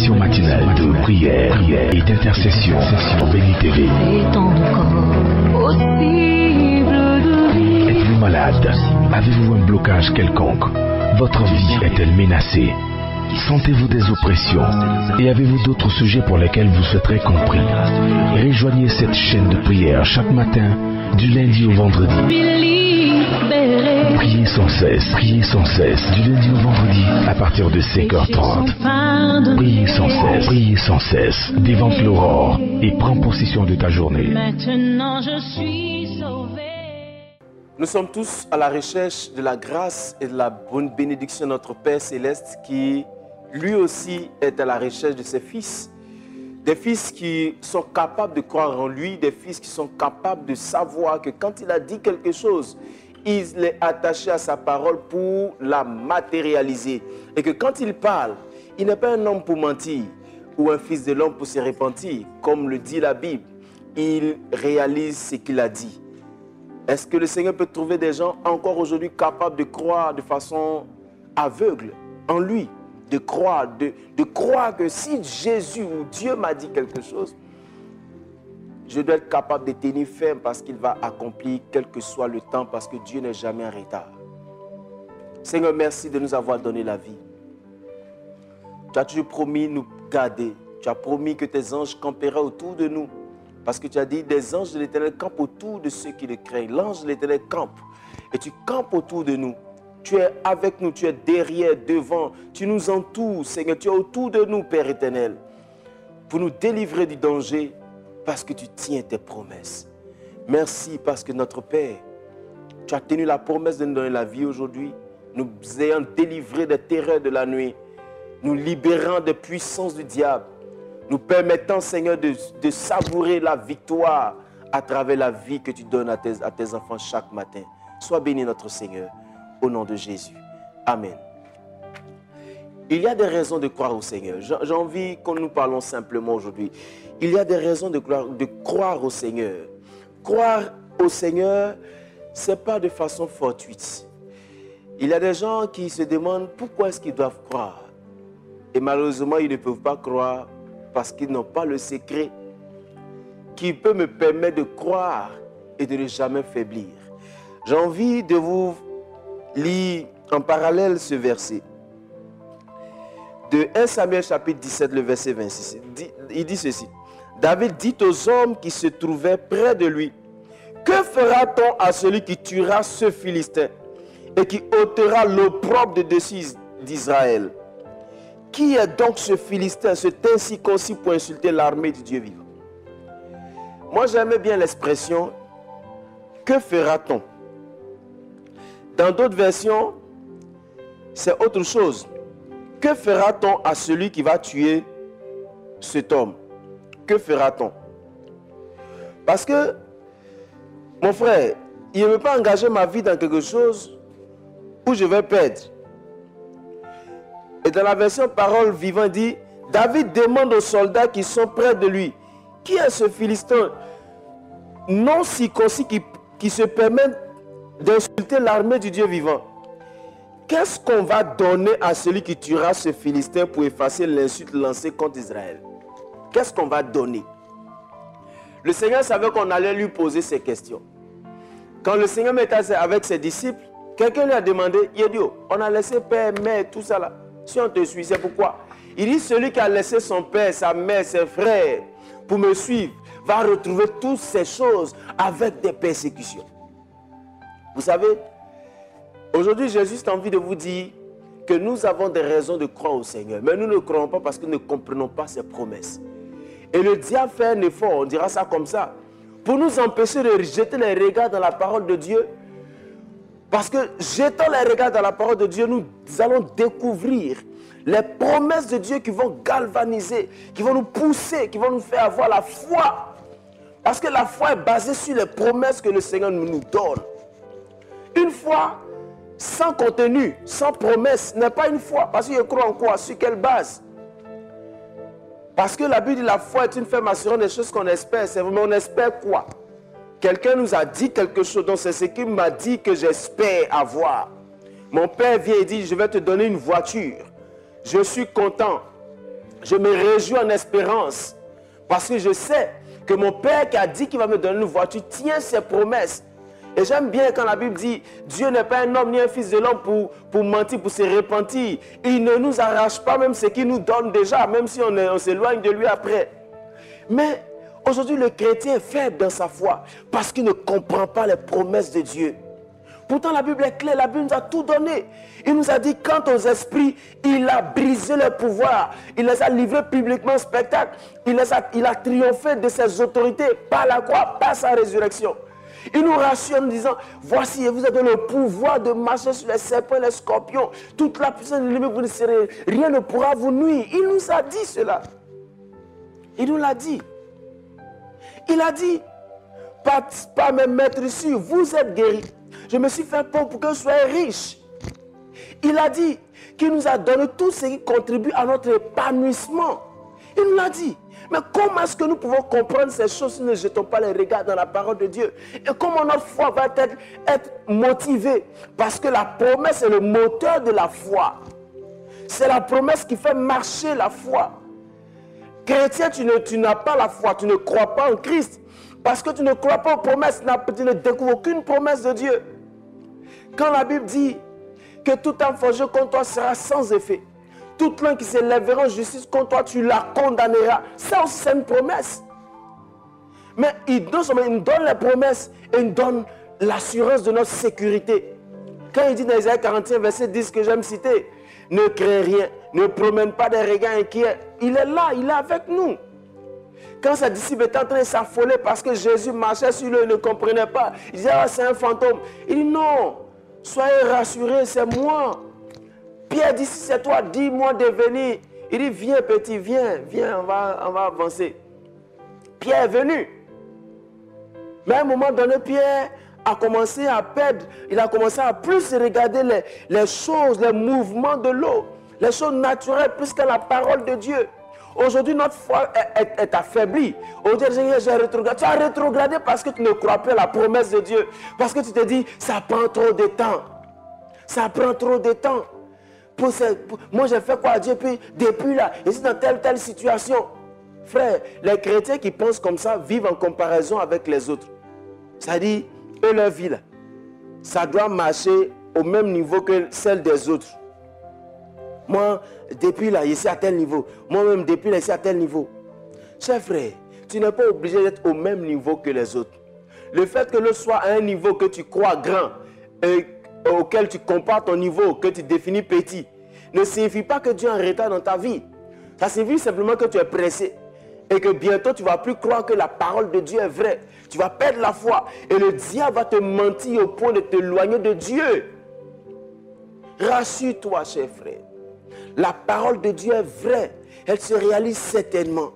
émission matinale de prière et d'intercession sur Béni TV. Êtes-vous malade? Avez-vous un blocage quelconque? Votre vie est-elle menacée? Sentez-vous des oppressions? Et avez-vous d'autres sujets pour lesquels vous souhaiterez compris? Rejoignez cette chaîne de prière chaque matin, du lundi au vendredi. Priez sans cesse, du lundi au vendredi, à partir de 5h30. Priez sans cesse, dévante l'aurore et prends possession de ta journée. Maintenant je suis sauvé. Nous sommes tous à la recherche de la grâce et de la bonne bénédiction de notre Père Céleste qui, lui aussi, est à la recherche de ses fils. Des fils qui sont capables de croire en lui, des fils qui sont capables de savoir que quand il a dit quelque chose, il est attaché à sa parole pour la matérialiser. Et que quand il parle, il n'est pas un homme pour mentir ou un fils de l'homme pour se repentir. Comme le dit la Bible, il réalise ce qu'il a dit. Est-ce que le Seigneur peut trouver des gens encore aujourd'hui capables de croire de façon aveugle en lui? De croire que si Jésus ou Dieu m'a dit quelque chose, je dois être capable de tenir ferme parce qu'il va accomplir quel que soit le temps, parce que Dieu n'est jamais en retard. Seigneur, merci de nous avoir donné la vie. Tu as toujours promis nous garder. Tu as promis que tes anges camperaient autour de nous. Parce que tu as dit, des anges de l'Éternel campent autour de ceux qui le craignent. L'ange de l'Éternel campe. Et tu campes autour de nous. Tu es avec nous, tu es derrière, devant. Tu nous entoures, Seigneur. Tu es autour de nous, Père éternel. Pour nous délivrer du danger. Parce que tu tiens tes promesses. Merci parce que notre Père, tu as tenu la promesse de nous donner la vie aujourd'hui, nous ayant délivrés des terreurs de la nuit, nous libérant des puissances du diable, nous permettant, Seigneur, de savourer la victoire à travers la vie que tu donnes à tes enfants chaque matin. Sois béni notre Seigneur, au nom de Jésus. Amen. Il y a des raisons de croire au Seigneur. J'ai envie que nous parlons simplement aujourd'hui. Il y a des raisons de croire au Seigneur. Croire au Seigneur, ce n'est pas de façon fortuite. Il y a des gens qui se demandent pourquoi est-ce qu'ils doivent croire. Et malheureusement, ils ne peuvent pas croire parce qu'ils n'ont pas le secret qui peut me permettre de croire et de ne jamais faiblir. J'ai envie de vous lire en parallèle ce verset. De 1 Samuel chapitre 17, le verset 26. Il dit ceci. David dit aux hommes qui se trouvaient près de lui, « Que fera-t-on à celui qui tuera ce Philistin et qui ôtera l'opprobre de dessus d'Israël? Qui est donc ce Philistin, cet incirconcis pour insulter l'armée du Dieu vivant ?» Moi, j'aimais bien l'expression « Que fera-t-on » Dans d'autres versions, c'est autre chose. Que fera-t-on à celui qui va tuer cet homme? Que fera-t-on? Parce que, mon frère, il ne veut pas engager ma vie dans quelque chose où je vais perdre. Et dans la version parole vivante dit, David demande aux soldats qui sont près de lui, qui est ce Philistin non circoncis qui se permet d'insulter l'armée du Dieu vivant? Qu'est-ce qu'on va donner à celui qui tuera ce Philistin pour effacer l'insulte lancée contre Israël? Qu'est-ce qu'on va donner? Le Seigneur savait qu'on allait lui poser ces questions. Quand le Seigneur était avec ses disciples, quelqu'un lui a demandé, il a dit, on a laissé père, mère, tout ça là. Si on te suit, c'est pourquoi? Il dit, celui qui a laissé son père, sa mère, ses frères, pour me suivre, va retrouver toutes ces choses avec des persécutions. Vous savez, aujourd'hui, j'ai juste envie de vous dire que nous avons des raisons de croire au Seigneur. Mais nous ne croyons pas parce que nous ne comprenons pas ses promesses. Et le diable fait un effort, on dira ça comme ça, pour nous empêcher de jeter les regards dans la parole de Dieu. Parce que jetant les regards dans la parole de Dieu, nous allons découvrir les promesses de Dieu qui vont galvaniser, qui vont nous pousser, qui vont nous faire avoir la foi. Parce que la foi est basée sur les promesses que le Seigneur nous donne. Une foi sans contenu, sans promesse, n'est pas une foi. Parce que je crois en quoi? Sur quelle base? Parce que la Bible dit la foi est une ferme assurance des choses qu'on espère. C'est vraiment, on espère quoi? Quelqu'un nous a dit quelque chose, donc c'est ce qu'il m'a dit que j'espère avoir. Mon père vient et dit, je vais te donner une voiture. Je suis content. Je me réjouis en espérance. Parce que je sais que mon Père qui a dit qu'il va me donner une voiture tient ses promesses. Et j'aime bien quand la Bible dit, Dieu n'est pas un homme ni un fils de l'homme pour mentir, pour se repentir. Il ne nous arrache pas même ce qu'il nous donne déjà, même si on s'éloigne de lui après. Mais aujourd'hui, le chrétien est faible dans sa foi parce qu'il ne comprend pas les promesses de Dieu. Pourtant, la Bible est claire, la Bible nous a tout donné. Il nous a dit, quant aux esprits, il a brisé le pouvoir. Il les a livrés publiquement au spectacle. Il a triomphé de ses autorités par la croix, par sa résurrection. Il nous rassure en nous disant, voici, vous avez le pouvoir de marcher sur les serpents et les scorpions. Toute la puissance de l'ennemi, vous ne serez, rien ne pourra vous nuire. Il nous a dit cela. Il nous l'a dit. Il a dit, pas même mettre sûr, vous êtes guéris. Je me suis fait pauvre pour que vous soyez riches. Il a dit qu'il nous a donné tout ce qui contribue à notre épanouissement. Il nous l'a dit. Mais comment est-ce que nous pouvons comprendre ces choses si nous ne jetons pas les regards dans la parole de Dieu? Et comment notre foi va être motivée? Parce que la promesse est le moteur de la foi. C'est la promesse qui fait marcher la foi. Chrétien, tu n'as pas la foi, tu ne crois pas en Christ. Parce que tu ne crois pas aux promesses, tu ne découvres aucune promesse de Dieu. Quand la Bible dit que tout âme forgée contre toi sera sans effet, toute langue qui s'élèvera en justice contre toi, tu la condamneras. Ça aussi, c'est une promesse. Mais il nous donne les promesses et il nous donne l'assurance de notre sécurité. Quand il dit dans Isaïe 41, verset 10 que j'aime citer, ne crée rien, ne promène pas des regards inquiets. Il est là, il est avec nous. Quand ses disciples étaient en train de s'affoler parce que Jésus marchait sur eux, ils ne comprenaient pas. Ils disaient, ah, c'est un fantôme. Il dit, non, soyez rassurés, c'est moi. Pierre dit, si c'est toi, dis-moi de venir. Il dit, viens petit, viens, on va avancer. Pierre est venu. Mais à un moment donné, Pierre a commencé à perdre. Il a commencé à plus regarder les choses, les mouvements de l'eau, les choses naturelles plus que la parole de Dieu. Aujourd'hui, notre foi est affaiblie. Aujourd'hui, j'ai rétrogradé. Tu as rétrogradé parce que tu ne crois plus à la promesse de Dieu. Parce que tu te dis, ça prend trop de temps. Ça prend trop de temps. Moi, j'ai fait quoi à Dieu depuis là? Je suis dans telle situation. Frère, les chrétiens qui pensent comme ça vivent en comparaison avec les autres. C'est-à-dire, eux, leur vie, là, ça doit marcher au même niveau que celle des autres. Moi, depuis là, je suis à tel niveau. Moi-même, depuis là, je suis à tel niveau. Cher frère, tu n'es pas obligé d'être au même niveau que les autres. Le fait que l'autre soit à un niveau que tu crois grand, et auquel tu compares ton niveau, que tu définis petit, ne signifie pas que Dieu est en retard dans ta vie. Ça signifie simplement que tu es pressé. Et que bientôt, tu ne vas plus croire que la parole de Dieu est vraie. Tu vas perdre la foi. Et le diable va te mentir au point de t'éloigner de Dieu. Rassure-toi, cher frère. La parole de Dieu est vraie. Elle se réalise certainement.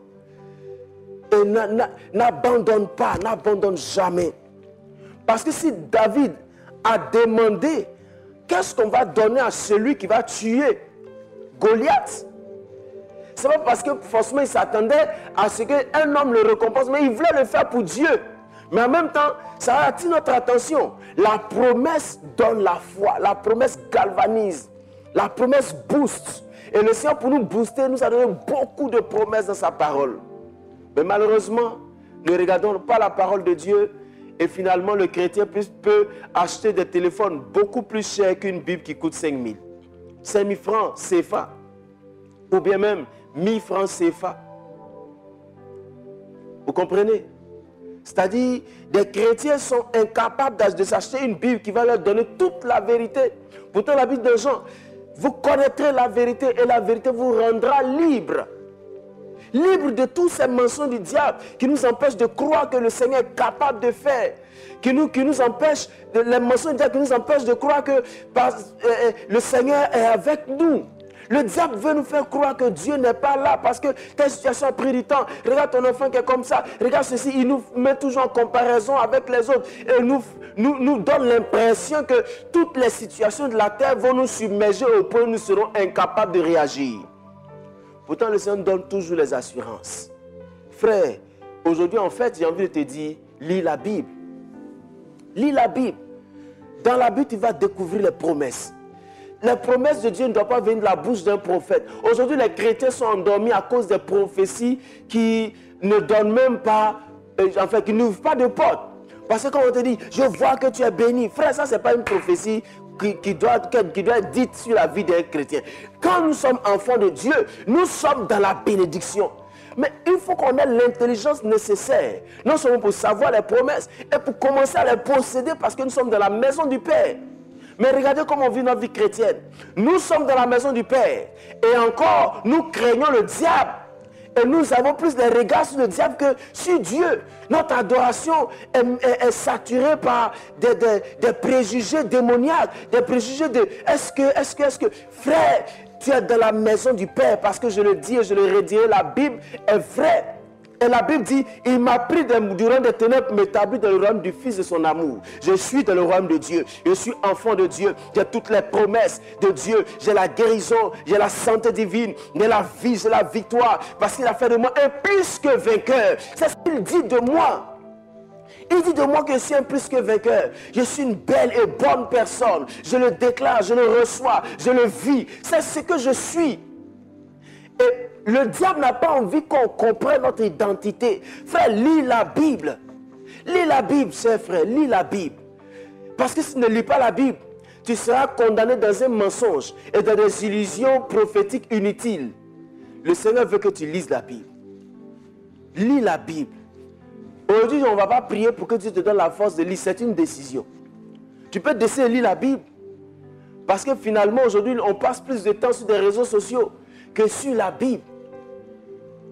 Et n'abandonne pas, n'abandonne jamais. Parce que si David a demandé, qu'est-ce qu'on va donner à celui qui va tuer Goliath? Ce n'est pas parce que forcément il s'attendait à ce qu'un homme le récompense, mais il voulait le faire pour Dieu. Mais en même temps, ça attire notre attention. La promesse donne la foi, la promesse galvanise, la promesse booste. Et le Seigneur, pour nous booster, nous a donné beaucoup de promesses dans sa parole. Mais malheureusement, ne regardons pas la parole de Dieu. Et finalement, le chrétien peut acheter des téléphones beaucoup plus chers qu'une Bible qui coûte 5 000. 5 000 francs CFA. Ou bien même 1000 francs CFA. Vous comprenez? C'est-à-dire, des chrétiens sont incapables de s'acheter une Bible qui va leur donner toute la vérité. Pourtant, la Bible de Jean, vous connaîtrez la vérité et la vérité vous rendra libre. Libre de tous ces mensonges du diable qui nous empêchent de croire que le Seigneur est capable de faire. Qui nous empêchent, les mensonges du diable qui nous empêchent de croire que le Seigneur est avec nous. Le diable veut nous faire croire que Dieu n'est pas là parce que telle situation a pris du temps. Regarde ton enfant qui est comme ça. Regarde ceci. Il nous met toujours en comparaison avec les autres. Et nous donne l'impression que toutes les situations de la terre vont nous submerger au point où nous serons incapables de réagir. Pourtant, le Seigneur nous donne toujours les assurances. Frère, aujourd'hui, en fait, j'ai envie de te dire, lis la Bible. Lis la Bible. Dans la Bible, tu vas découvrir les promesses. les promesses de Dieu ne doivent pas venir de la bouche d'un prophète. Aujourd'hui, les chrétiens sont endormis à cause des prophéties qui ne donnent même pas, enfin, qui n'ouvrent pas de porte. Parce que quand on te dit, je vois que tu es béni, frère, ça, ce n'est pas une prophétie qui doit être dite sur la vie d'un chrétien. Quand nous sommes enfants de Dieu, nous sommes dans la bénédiction. Mais il faut qu'on ait l'intelligence nécessaire, non seulement pour savoir les promesses, et pour commencer à les posséder parce que nous sommes dans la maison du Père. Mais regardez comment on vit notre vie chrétienne. Nous sommes dans la maison du Père. Et encore, nous craignons le diable. Et nous avons plus les regards sur le diable que sur Dieu. Notre adoration est saturée par des préjugés démoniaques, des préjugés de est-ce que, frère, tu es dans la maison du Père, parce que je le dis et je le redirai, la Bible est vraie. Et la Bible dit, il m'a pris du royaume des ténèbres, m'établit dans le royaume du Fils de son amour. Je suis dans le royaume de Dieu. Je suis enfant de Dieu. J'ai toutes les promesses de Dieu. J'ai la guérison, j'ai la santé divine, j'ai la vie, j'ai la victoire. Parce qu'il a fait de moi un plus que vainqueur. C'est ce qu'il dit de moi. Il dit de moi que je suis un plus que vainqueur. Je suis une belle et bonne personne. Je le déclare, je le reçois, je le vis. C'est ce que je suis. Et le diable n'a pas envie qu'on comprenne notre identité. Frère, lis la Bible. Lis la Bible, cher frère, lis la Bible. Parce que si tu ne lis pas la Bible, tu seras condamné dans un mensonge et dans des illusions prophétiques inutiles. Le Seigneur veut que tu lises la Bible. Lis la Bible. Aujourd'hui, on ne va pas prier pour que Dieu te donne la force de lire. C'est une décision. Tu peux décider de lire la Bible. Parce que finalement, aujourd'hui, on passe plus de temps sur des réseaux sociaux que sur la Bible.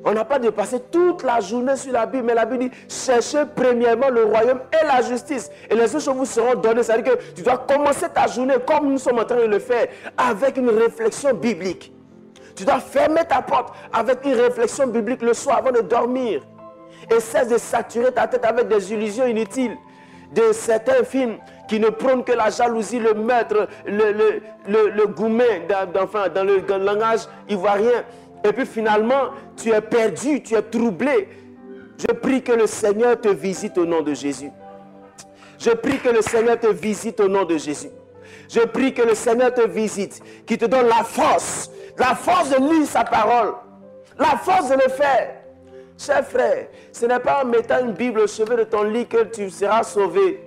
On n'a pas dépassé toute la journée sur la Bible, mais la Bible dit, cherchez premièrement le royaume et la justice. Et les autres choses vous seront données. C'est-à-dire que tu dois commencer ta journée, comme nous sommes en train de le faire, avec une réflexion biblique. Tu dois fermer ta porte avec une réflexion biblique le soir avant de dormir. Et cesse de saturer ta tête avec des illusions inutiles. De certains films qui ne prônent que la jalousie, le meurtre, le goumet, dans le langage ivoirien. Et puis finalement, tu es perdu, tu es troublé. Je prie que le Seigneur te visite au nom de Jésus. Je prie que le Seigneur te visite au nom de Jésus. Je prie que le Seigneur te visite, qu'il te donne la force de lire sa parole, la force de le faire. Cher frère, ce n'est pas en mettant une Bible au chevet de ton lit que tu seras sauvé.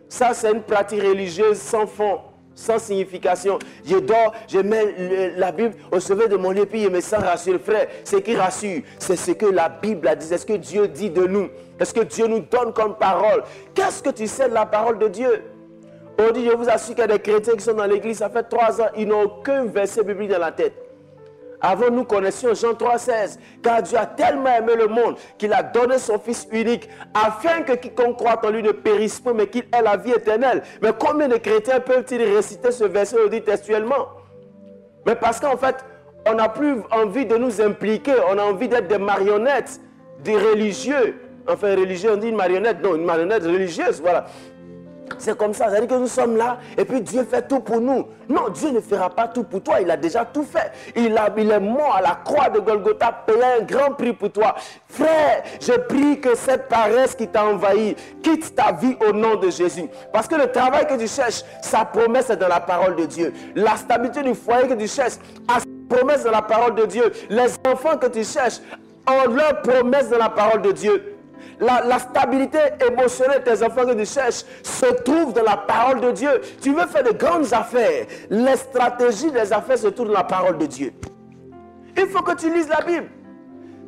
Ça, c'est une pratique religieuse sans fond, sans signification. Je dors, je mets la Bible au chevet de mon lit, puis je me sens rassuré. Frère, ce qui rassure, c'est ce que la Bible a dit. C'est ce que Dieu dit de nous. Est-ce que Dieu nous donne comme parole? Qu'est-ce que tu sais de la parole de Dieu? Aujourd'hui, je vous assure qu'il y a des chrétiens qui sont dans l'église, ça fait 3 ans, ils n'ont aucun verset biblique dans la tête. Avant, nous connaissions Jean 3,16. Car Dieu a tellement aimé le monde qu'il a donné son Fils unique afin que quiconque croit en lui ne périsse pas, mais qu'il ait la vie éternelle. Mais combien de chrétiens peuvent-ils réciter ce verset aujourd'hui textuellement? Mais parce qu'en fait, on n'a plus envie de nous impliquer. On a envie d'être des marionnettes, des religieux. Enfin, religieux, on dit une marionnette. Non, une marionnette religieuse, voilà. C'est comme ça, c'est-à-dire que nous sommes là et puis Dieu fait tout pour nous. Non, Dieu ne fera pas tout pour toi, il a déjà tout fait. Il est mort à la croix de Golgotha, payé un grand prix pour toi. Frère, je prie que cette paresse qui t'a envahi quitte ta vie au nom de Jésus. Parce que le travail que tu cherches, sa promesse est dans la parole de Dieu. La stabilité du foyer que tu cherches, a sa promesse dans la parole de Dieu. Les enfants que tu cherches ont leur promesse dans la parole de Dieu. La stabilité émotionnelle de tes enfants que tu cherches se trouve dans la parole de Dieu. Tu veux faire de grandes affaires. Les stratégies des affaires se trouvent dans la parole de Dieu. Il faut que tu lises la Bible.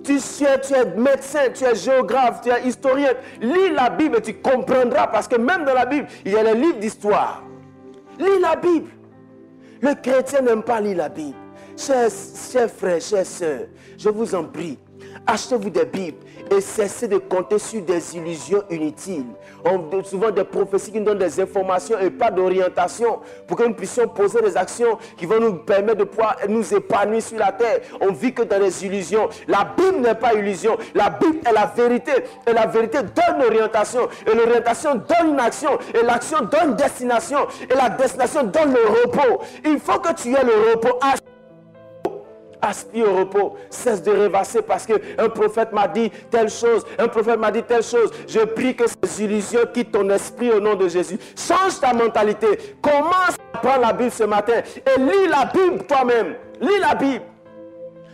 Tu es médecin, tu es géographe, tu es historien. Lis la Bible et tu comprendras parce que même dans la Bible, il y a les livres d'histoire. Lis la Bible. Le chrétien n'aime pas lire la Bible. Chers frères, chères sœurs, je vous en prie, achetez-vous des Bibles et cessez de compter sur des illusions inutiles. On donne souvent des prophéties qui nous donnent des informations et pas d'orientation pour que nous puissions poser des actions qui vont nous permettre de pouvoir nous épanouir sur la terre. On vit que dans les illusions. La Bible n'est pas illusion. La Bible est la vérité. Et la vérité donne l'orientation. Et l'orientation donne une action. Et l'action donne une destination. Et la destination donne le repos. Il faut que tu aies le repos. Aspire au repos, cesse de rêvasser parce qu'un prophète m'a dit telle chose, un prophète m'a dit telle chose. Je prie que ces illusions quittent ton esprit au nom de Jésus. Change ta mentalité, commence à Prends la Bible ce matin et lis la Bible toi-même. Lis la Bible.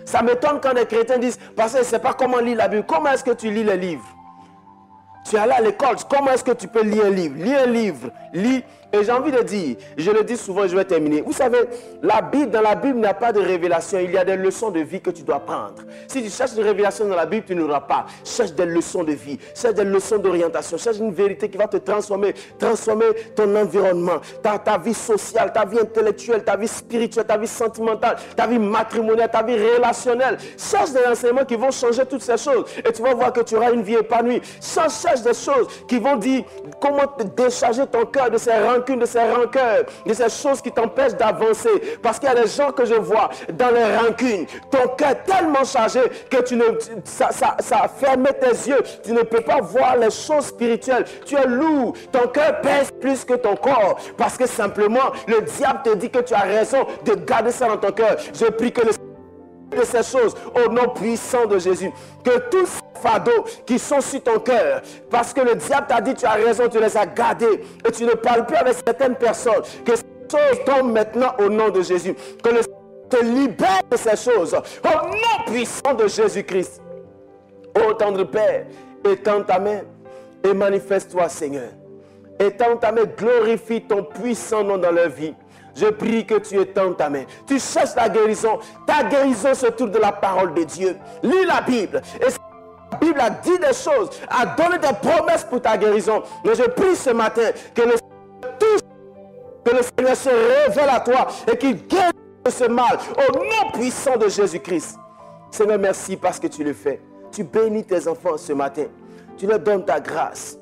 Ça m'étonne quand les chrétiens disent, parce que je ne sais pas comment lire la Bible. Comment est-ce que tu lis les livres? Tu es allé à l'école, comment est-ce que tu peux lire un livre? Lis un livre, lis. Et j'ai envie de dire, je le dis souvent, je vais terminer. Vous savez, la Bible, dans la Bible, il n'y a pas de révélation. Il y a des leçons de vie que tu dois prendre. Si tu cherches une révélation dans la Bible, tu n'auras pas. Cherche des leçons de vie, cherche des leçons d'orientation, cherche une vérité qui va te transformer ton environnement, ta vie sociale, ta vie intellectuelle, ta vie spirituelle, ta vie sentimentale, ta vie matrimoniale, ta vie relationnelle. Cherche des enseignements qui vont changer toutes ces choses. Et tu vas voir que tu auras une vie épanouie. Cherche des choses qui vont dire comment te décharger ton cœur de ces rancunes, de ces rancœurs, de ces choses qui t'empêchent d'avancer. Parce qu'il y a des gens que je vois dans les rancunes, ton cœur est tellement chargé que ça a fermé tes yeux. Tu ne peux pas voir les choses spirituelles. Tu es lourd, ton cœur pèse plus que ton corps. Parce que simplement, le diable te dit que tu as raison de garder ça dans ton cœur. Je prie que de ces choses au nom puissant de Jésus, que tous ces fardeaux qui sont sur ton cœur, parce que le diable t'a dit tu as raison, tu les as gardés et tu ne parles plus avec certaines personnes, que ces choses tombent maintenant au nom de Jésus, que le Seigneur te libère de ces choses au nom puissant de Jésus-Christ. Ô tendre Père, étends ta main et manifeste-toi, Seigneur. Étends ta main, glorifie ton puissant nom dans leur vie. Je prie que tu étendes ta main. Tu cherches la guérison. Ta guérison se trouve de la parole de Dieu. Lis la Bible. Et la Bible a dit des choses, a donné des promesses pour ta guérison. Mais je prie ce matin que le Seigneur touche, que le Seigneur se révèle à toi et qu'il guérisse de ce mal au nom puissant de Jésus-Christ. Seigneur, merci parce que tu le fais. Tu bénis tes enfants ce matin. Tu leur donnes ta grâce.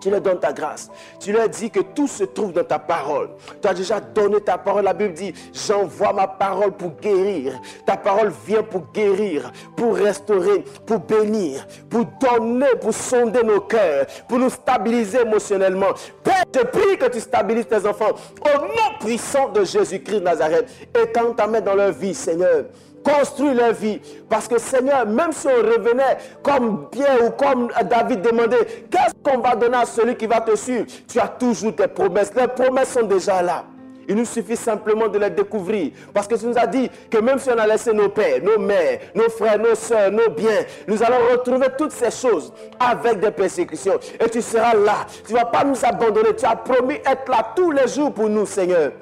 Tu leur donnes ta grâce. Tu leur dis que tout se trouve dans ta parole. Tu as déjà donné ta parole. La Bible dit, j'envoie ma parole pour guérir. Ta parole vient pour guérir, pour restaurer, pour bénir, pour donner, pour sonder nos cœurs, pour nous stabiliser émotionnellement. Père, je prie que tu stabilises tes enfants. Au nom puissant de Jésus-Christ de Nazareth, étends ta main dans leur vie, Seigneur. Construis leur vie. Parce que Seigneur, même si on revenait comme Pierre ou comme David demandait, qu'est-ce qu'on va donner à celui qui va te suivre? Tu as toujours tes promesses. Les promesses sont déjà là. Il nous suffit simplement de les découvrir. Parce que tu nous as dit que même si on a laissé nos pères, nos mères, nos frères, nos soeurs, nos biens, nous allons retrouver toutes ces choses avec des persécutions. Et tu seras là. Tu ne vas pas nous abandonner. Tu as promis être là tous les jours pour nous, Seigneur.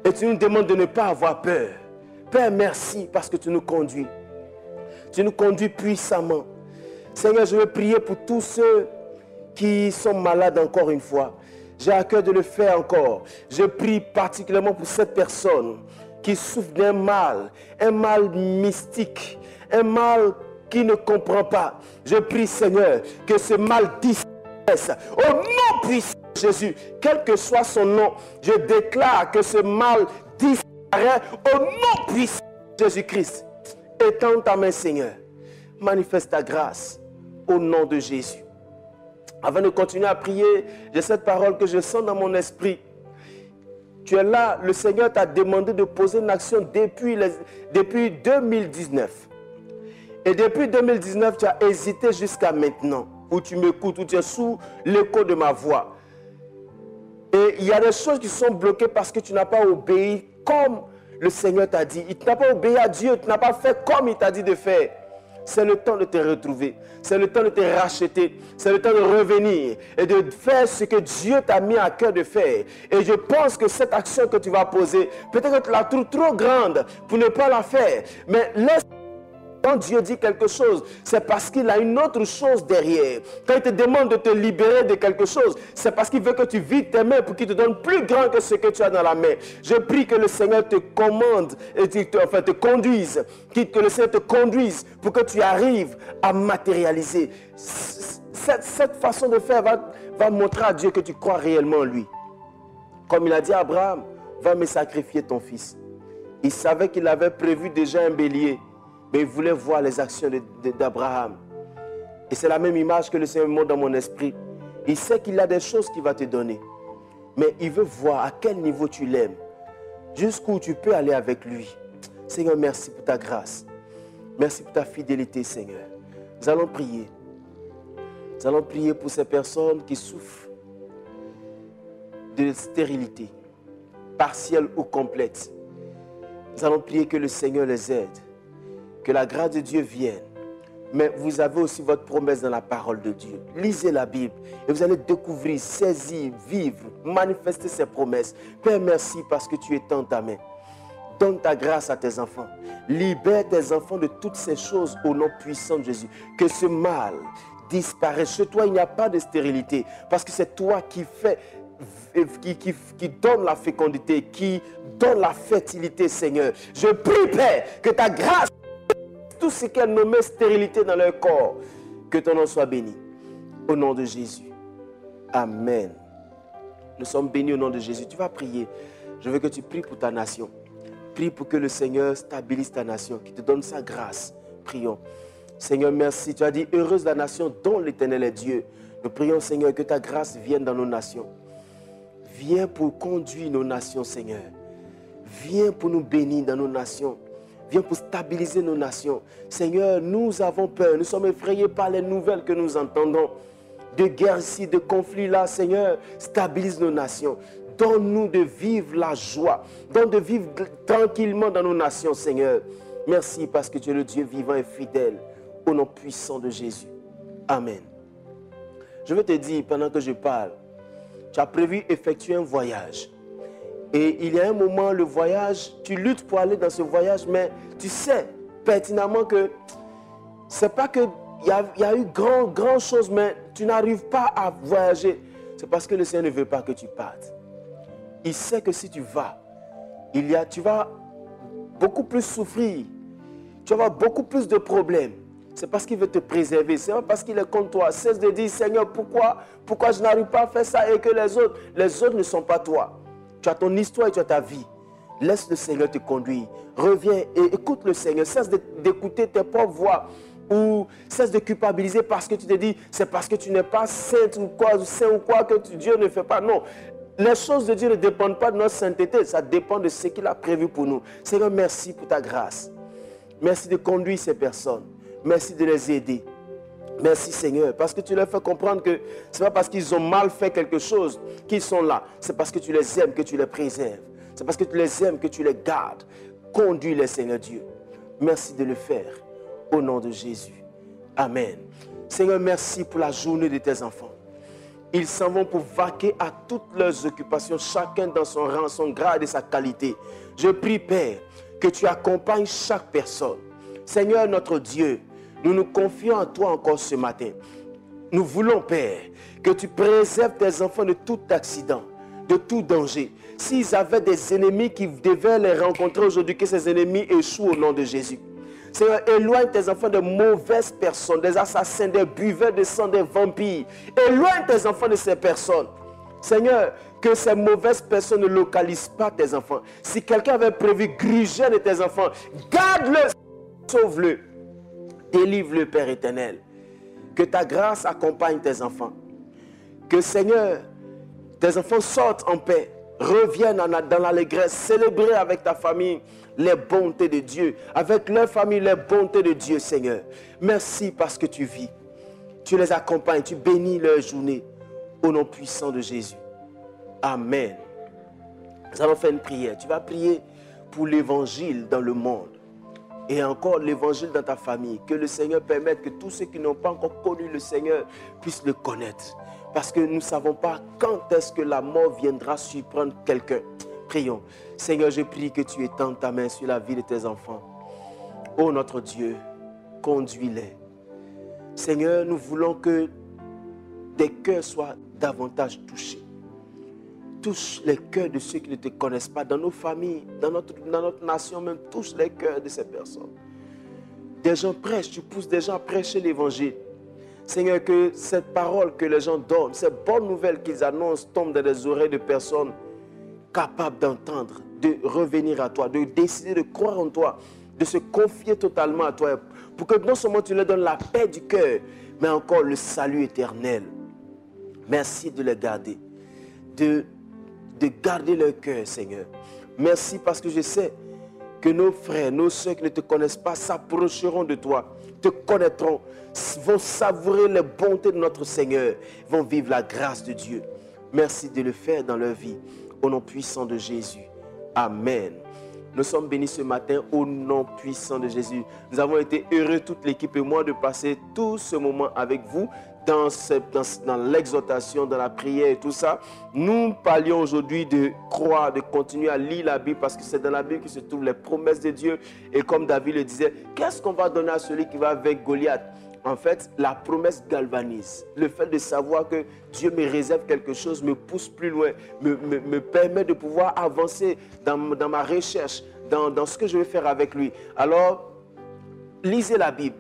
Et tu nous demandes de ne pas avoir peur. Père, merci parce que tu nous conduis. Tu nous conduis puissamment. Seigneur, je veux prier pour tous ceux qui sont malades encore une fois. J'ai à cœur de le faire encore. Je prie particulièrement pour cette personne qui souffre d'un mal, un mal mystique, un mal qui ne comprend pas. Je prie, Seigneur, que ce mal disparaisse. Au nom puissant de Jésus, quel que soit son nom, je déclare que ce mal disparaisse. Au nom puissant de Jésus-Christ, étends ta main, Seigneur. Manifeste ta grâce au nom de Jésus. Avant de continuer à prier, j'ai cette parole que je sens dans mon esprit. Tu es là, le Seigneur t'a demandé de poser une action depuis 2019. Et depuis 2019, tu as hésité jusqu'à maintenant, où tu m'écoutes, où tu es sous l'écho de ma voix. Et il y a des choses qui sont bloquées parce que tu n'as pas obéi comme le Seigneur t'a dit. Tu n'as pas obéi à Dieu, tu n'as pas fait comme il t'a dit de faire. C'est le temps de te retrouver. C'est le temps de te racheter. C'est le temps de revenir et de faire ce que Dieu t'a mis à cœur de faire. Et je pense que cette action que tu vas poser, peut-être que tu la trouves trop grande pour ne pas la faire. Mais laisse. Quand Dieu dit quelque chose, c'est parce qu'il a une autre chose derrière. Quand il te demande de te libérer de quelque chose, c'est parce qu'il veut que tu vides tes mains pour qu'il te donne plus grand que ce que tu as dans la main. Je prie que le Seigneur te commande et te conduise. Que le Seigneur te conduise pour que tu arrives à matérialiser. Cette façon de faire va montrer à Dieu que tu crois réellement en lui. Comme il a dit à Abraham, va me sacrifier ton fils. Il savait qu'il avait prévu déjà un bélier. Mais il voulait voir les actions d'Abraham. Et c'est la même image que le Seigneur montre dans mon esprit. Il sait qu'il a des choses qu'il va te donner. Mais il veut voir à quel niveau tu l'aimes. Jusqu'où tu peux aller avec lui. Seigneur, merci pour ta grâce. Merci pour ta fidélité, Seigneur. Nous allons prier. Nous allons prier pour ces personnes qui souffrent de stérilité. partielle ou complète. Nous allons prier que le Seigneur les aide, que la grâce de Dieu vienne. Mais vous avez aussi votre promesse dans la parole de Dieu. Lisez la Bible et vous allez découvrir, saisir, vivre, manifester ces promesses. Père, merci parce que tu étends ta main. Donne ta grâce à tes enfants. Libère tes enfants de toutes ces choses au nom puissant de Jésus. Que ce mal disparaisse. Chez toi, il n'y a pas de stérilité parce que c'est toi qui fais, qui donne la fécondité, qui donne la fertilité, Seigneur. Je prie, Père, que ta grâce, tout ce qu'elle nommait stérilité dans leur corps, que ton nom soit béni. Au nom de Jésus. Amen. Nous sommes bénis au nom de Jésus. Tu vas prier. Je veux que tu pries pour ta nation. Prie pour que le Seigneur stabilise ta nation, qu'il te donne sa grâce. Prions. Seigneur, merci. Tu as dit, heureuse la nation dont l'Éternel est Dieu. Nous prions, Seigneur, que ta grâce vienne dans nos nations. Viens pour conduire nos nations, Seigneur. Viens pour nous bénir dans nos nations. Viens pour stabiliser nos nations. Seigneur, nous avons peur. Nous sommes effrayés par les nouvelles que nous entendons. De guerre ici, de conflits là, Seigneur, stabilise nos nations. Donne-nous de vivre la joie. Donne de vivre tranquillement dans nos nations, Seigneur. Merci parce que tu es le Dieu vivant et fidèle. Au nom puissant de Jésus. Amen. Je veux te dire, pendant que je parle, tu as prévu effectuer un voyage. Et il y a un moment, le voyage, tu luttes pour aller dans ce voyage, mais tu sais pertinemment que c'est pas que il y a eu grand chose, mais tu n'arrives pas à voyager. C'est parce que le Seigneur ne veut pas que tu partes. Il sait que si tu vas, tu vas beaucoup plus souffrir. Tu vas avoir beaucoup plus de problèmes. C'est parce qu'il veut te préserver. C'est pas parce qu'il est contre toi. Cesse de dire, Seigneur, pourquoi je n'arrive pas à faire ça et que les autres ne sont pas toi. Tu as ton histoire et tu as ta vie. Laisse le Seigneur te conduire. Reviens et écoute le Seigneur. Cesse d'écouter tes propres voix. Ou cesse de culpabiliser parce que tu te dis, c'est parce que tu n'es pas sainte ou quoi, saint ou quoi que Dieu ne fait pas. Non. Les choses de Dieu ne dépendent pas de notre sainteté. Ça dépend de ce qu'il a prévu pour nous. Seigneur, merci pour ta grâce. Merci de conduire ces personnes. Merci de les aider. Merci Seigneur, parce que tu leur fais comprendre que ce n'est pas parce qu'ils ont mal fait quelque chose qu'ils sont là. C'est parce que tu les aimes que tu les préserves. C'est parce que tu les aimes que tu les gardes. Conduis-les, Seigneur Dieu. Merci de le faire. Au nom de Jésus. Amen. Seigneur, merci pour la journée de tes enfants. Ils s'en vont pour vaquer à toutes leurs occupations, chacun dans son rang, son grade et sa qualité. Je prie, Père, que tu accompagnes chaque personne. Seigneur, notre Dieu, nous nous confions en toi encore ce matin. Nous voulons, Père, que tu préserves tes enfants de tout accident, de tout danger. S'ils avaient des ennemis qui devaient les rencontrer aujourd'hui, que ces ennemis échouent au nom de Jésus. Seigneur, éloigne tes enfants de mauvaises personnes, des assassins, des buveurs de sang, des vampires. Éloigne tes enfants de ces personnes. Seigneur, que ces mauvaises personnes ne localisent pas tes enfants. Si quelqu'un avait prévu gruger de tes enfants, garde-le, sauve-le, délivre-le, Père éternel. Que ta grâce accompagne tes enfants. Que, Seigneur, tes enfants sortent en paix, reviennent dans l'allégresse, célébrer avec ta famille les bontés de Dieu, avec leur famille les bontés de Dieu, Seigneur. Merci parce que tu vis. Tu les accompagnes, tu bénis leur journée au nom puissant de Jésus. Amen. Nous allons faire une prière. Tu vas prier pour l'évangile dans le monde et encore l'évangile dans ta famille. Que le Seigneur permette que tous ceux qui n'ont pas encore connu le Seigneur puissent le connaître. Parce que nous ne savons pas quand est-ce que la mort viendra surprendre quelqu'un. Prions. Seigneur, je prie que tu étendes ta main sur la vie de tes enfants. Ô notre Dieu, conduis-les. Seigneur, nous voulons que des cœurs soient davantage touchés. Touche les cœurs de ceux qui ne te connaissent pas, dans nos familles, dans notre nation même. Touche les cœurs de ces personnes. Des gens prêchent, tu pousses des gens à prêcher l'évangile. Seigneur, que cette parole que les gens donnent, ces bonnes nouvelles qu'ils annoncent tombent dans les oreilles de personnes capables d'entendre, de revenir à toi, de décider de croire en toi, de se confier totalement à toi, pour que non seulement tu leur donnes la paix du cœur, mais encore le salut éternel. Merci de les garder, de garder leur cœur, Seigneur. Merci parce que je sais que nos frères, nos soeurs qui ne te connaissent pas s'approcheront de toi, te connaîtront, vont savourer les bontés de notre Seigneur, vont vivre la grâce de Dieu. Merci de le faire dans leur vie, au nom puissant de Jésus. Amen. Nous sommes bénis ce matin au nom puissant de Jésus. Nous avons été heureux, toute l'équipe et moi, de passer tout ce moment avec vous dans l'exhortation, dans la prière et tout ça. Nous parlions aujourd'hui de croire, de continuer à lire la Bible parce que c'est dans la Bible que se trouvent les promesses de Dieu. Et comme David le disait, qu'est-ce qu'on va donner à celui qui va avec Goliath? En fait, la promesse galvanise. Le fait de savoir que Dieu me réserve quelque chose, me pousse plus loin, me permet de pouvoir avancer dans ma recherche, dans ce que je vais faire avec lui. Alors, lisez la Bible.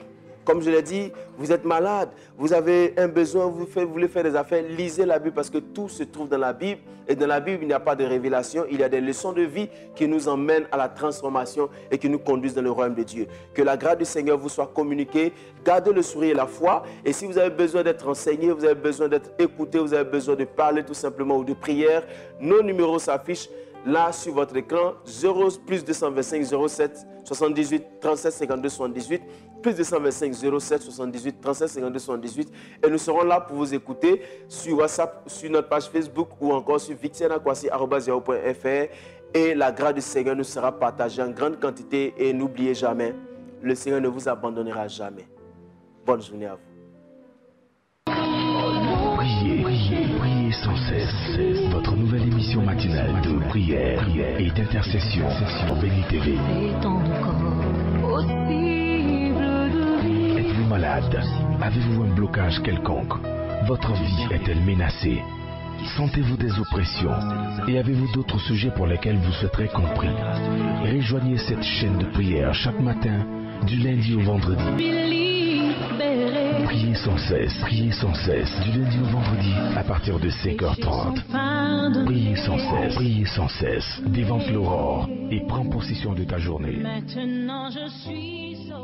Comme je l'ai dit, vous êtes malade, vous avez un besoin, vous voulez faire des affaires, lisez la Bible parce que tout se trouve dans la Bible. Et dans la Bible, il n'y a pas de révélation, il y a des leçons de vie qui nous emmènent à la transformation et qui nous conduisent dans le royaume de Dieu. Que la grâce du Seigneur vous soit communiquée, gardez le sourire et la foi. Et si vous avez besoin d'être enseigné, vous avez besoin d'être écouté, vous avez besoin de parler tout simplement ou de prière, nos numéros s'affichent là sur votre écran, plus 225 07 78 37 52 78, plus 225 07 78 37 52 78. Et nous serons là pour vous écouter sur WhatsApp, sur notre page Facebook ou encore sur victianakwasi@yahoo.fr. Et la grâce du Seigneur nous sera partagée en grande quantité. Et n'oubliez jamais, le Seigneur ne vous abandonnera jamais. Bonne journée à vous. Priez sans cesse. Votre nouvelle émission matinale de prière et d'intercession sur Béni TV. Êtes-vous malade? Avez-vous un blocage quelconque? Votre vie est-elle menacée? Sentez-vous des oppressions? Et avez-vous d'autres sujets pour lesquels vous souhaiterez compris? Rejoignez cette chaîne de prière chaque matin, du lundi au vendredi. Priez sans cesse, du lundi au vendredi, à partir de 5h30. Priez sans cesse, dévante l'aurore et prends possession de ta journée. Maintenant je suis sauvée.